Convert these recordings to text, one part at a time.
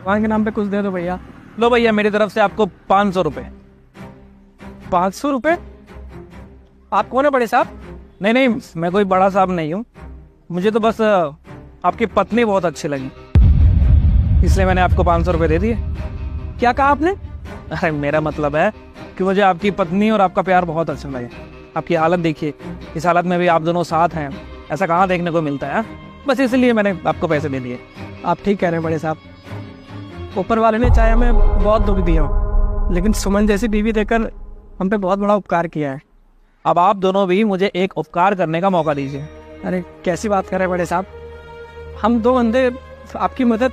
भगवान के नाम पे कुछ दे दो भैया। लो भैया, मेरी तरफ से आपको 500 रुपये। 500 रुपये? आप कौन है बड़े साहब? नहीं नहीं, मैं कोई बड़ा साहब नहीं हूँ। मुझे तो बस आपकी पत्नी बहुत अच्छी लगी, इसलिए मैंने आपको 500 रुपये दे दिए। क्या कहा आपने? अरे मेरा मतलब है कि मुझे आपकी पत्नी और आपका प्यार बहुत अच्छा लगे। आपकी हालत देखिए, इस हालत में भी आप दोनों साथ हैं, ऐसा कहाँ देखने को मिलता है। बस इसलिए मैंने आपको पैसे दे दिए। आप ठीक कह रहे हैं बड़े साहब, ऊपर वाले ने चाहे हमें बहुत दुख दिया हो, लेकिन सुमन जैसी बीवी देकर हम पे बहुत बड़ा उपकार किया है। अब आप दोनों भी मुझे एक उपकार करने का मौका दीजिए। अरे कैसी बात कर रहे हैं बड़े साहब, हम दो बंदे आपकी मदद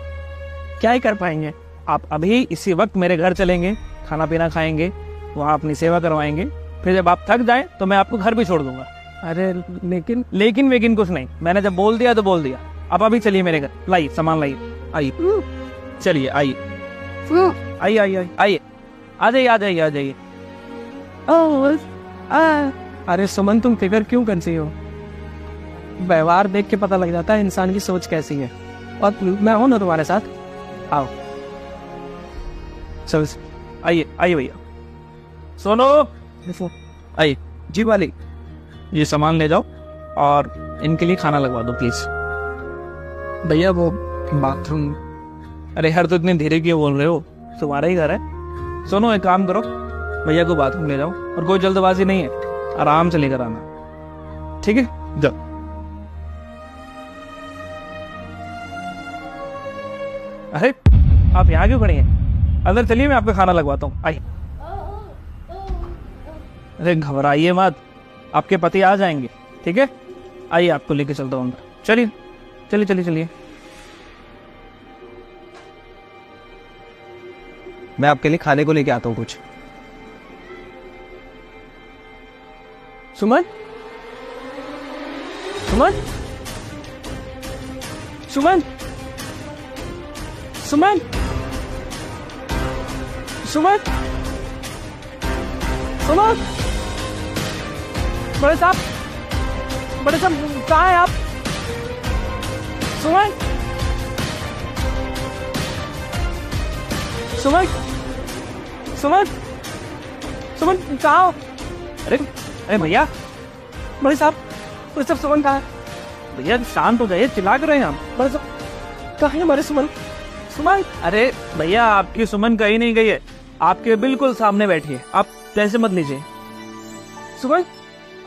क्या ही कर पाएंगे। आप अभी इसी वक्त मेरे घर चलेंगे, खाना पीना खाएंगे, वहाँ अपनी सेवा करवाएंगे, फिर जब आप थक जाएं तो मैं आपको घर भी छोड़ दूंगा। अरे लेकिन वेकिन कुछ नहीं, मैंने जब बोल दिया तो बोल दिया। आप अभी चलिए मेरे घर, लाइए सामान लाइए, आइए चलिए, आइए आइए आइए आइए, आ जाइए आ जाइए आ जाइए। अरे सुमन, तुम फिक्र क्यों करती हो? व्यवहार देख के पता लग जाता है इंसान की सोच कैसी है। और मैं हूं ना तुम्हारे साथ, आओ। चल आइए आइए भैया। सोनो, आइए। जी वाली, ये सामान ले जाओ और इनके लिए खाना लगवा दो प्लीज। भैया वो बाथरूम। अरे यार, तो इतने धीरे क्यों बोल रहे हो? तुम्हारा ही घर है। सुनो, एक काम करो, भैया को बाथरूम ले जाओ, और कोई जल्दबाजी नहीं है, आराम से लेकर आना, ठीक है? जाओ। अरे आप यहाँ क्यों खड़ी हैं? अंदर चलिए, मैं आपका खाना लगवाता हूँ, आइए। अरे घबराइए मत, आपके पति आ जाएंगे, ठीक है? आइए, आपको लेके चलता हूँ अंदर। चलिए चलिए चलिए चलिए। मैं आपके लिए खाने को लेके आता हूँ कुछ। सुमन, सुमन, सुमन, सुमन, सुमन, सुमन। बड़े साहब, बड़े साहब कहाँ हैं आप? सुमन, सुमन, सुमन, सुमन कहाँ हो? अरे अरे भैया, बड़े साहब, बड़े साहब सुमन कहाँ है? भैया शांत हो जाइए, चिल्ला कर रहे हैं हम। बड़े साहब कहाँ है हमारे सुमन? सुमन। अरे भैया, आपकी सुमन कहीं नहीं गई है, आपके बिल्कुल सामने बैठी है, आप टेंशन मत लीजिए। सुमन,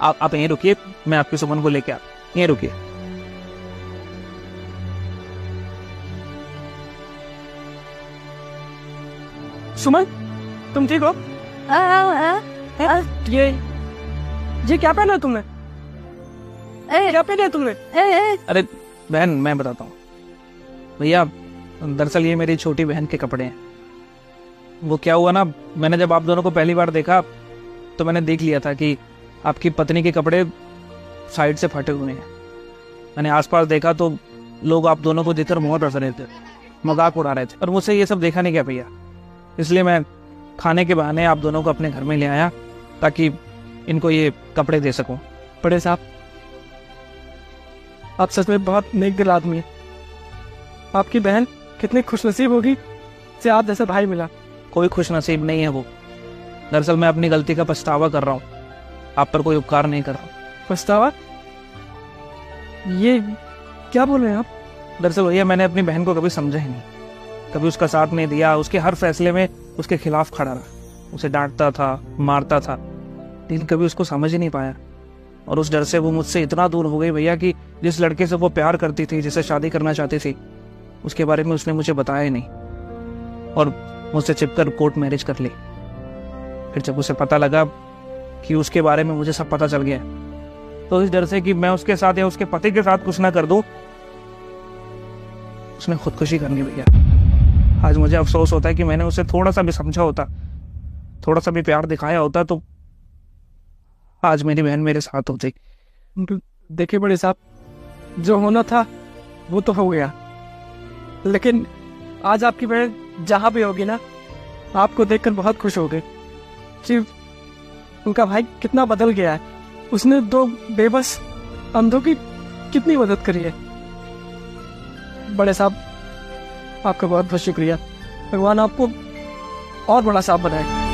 आप यहीं रुकिए, मैं आपकी सुमन को लेके यहीं रुकिए। सुमन, तुम ठीक हो? ये क्या पहना तुमने? क्या पहना तुमने? अरे बहन, मैं बताता हूँ भैया, दरअसल ये मेरी छोटी बहन के कपड़े हैं। वो क्या हुआ ना, मैंने जब आप दोनों को पहली बार देखा तो मैंने देख लिया था कि आपकी पत्नी के कपड़े साइड से फटे हुए हैं। मैंने आसपास देखा तो लोग आप दोनों को देखकर बहुत हंस रहे थे, मजाक उड़ा रहे थे, और मुझसे ये सब देखा नहीं गया भैया। इसलिए मैं खाने के बहाने आप दोनों को अपने घर में ले आया ताकि इनको ये कपड़े दे सकूं। बड़े साहब, आप सच में बहुत नेक दिल आदमी हैं। आपकी बहन कितनी खुशनसीब होगी से आप जैसा भाई मिला। कोई खुश नसीब नहीं है वो, दरअसल मैं अपनी गलती का पछतावा कर रहा हूँ, आप पर कोई उपकार नहीं कर रहा हूँ। पछतावा? ये क्या बोल रहे हैं आप? दरअसल भैया, मैंने अपनी बहन को कभी समझा ही नहीं, कभी उसका साथ नहीं दिया, उसके हर फैसले में उसके खिलाफ खड़ा रहा, उसे डांटता था, मारता था, लेकिन कभी उसको समझ ही नहीं पाया। और उस डर से वो मुझसे इतना दूर हो गई भैया कि जिस लड़के से वो प्यार करती थी, जिसे शादी करना चाहती थी, उसके बारे में उसने मुझे बताया ही नहीं, और मुझसे छिपकर कोर्ट मैरिज कर ली। फिर जब उसे पता लगा कि उसके बारे में मुझे सब पता चल गया, तो इस डर से कि मैं उसके साथ या उसके पति के साथ कुछ ना कर दूं, उसने खुदकुशी कर ली भैया। आज मुझे अफसोस होता है कि मैंने उसे थोड़ा सा भी समझा होता, थोड़ा सा भी प्यार दिखाया होता, तो आज मेरी बहन मेरे साथ होती। देखिए बड़े साहब, जो होना था वो तो हो गया, लेकिन आज आपकी बहन जहाँ भी होगी ना, आपको देखकर बहुत खुश होगी। सिर्फ उनका भाई कितना बदल गया है, उसने दो बेबस अंधों की कितनी मदद करी है। बड़े साहब, आपका बहुत बहुत शुक्रिया। भगवान आपको और बड़ा सांप बनाए।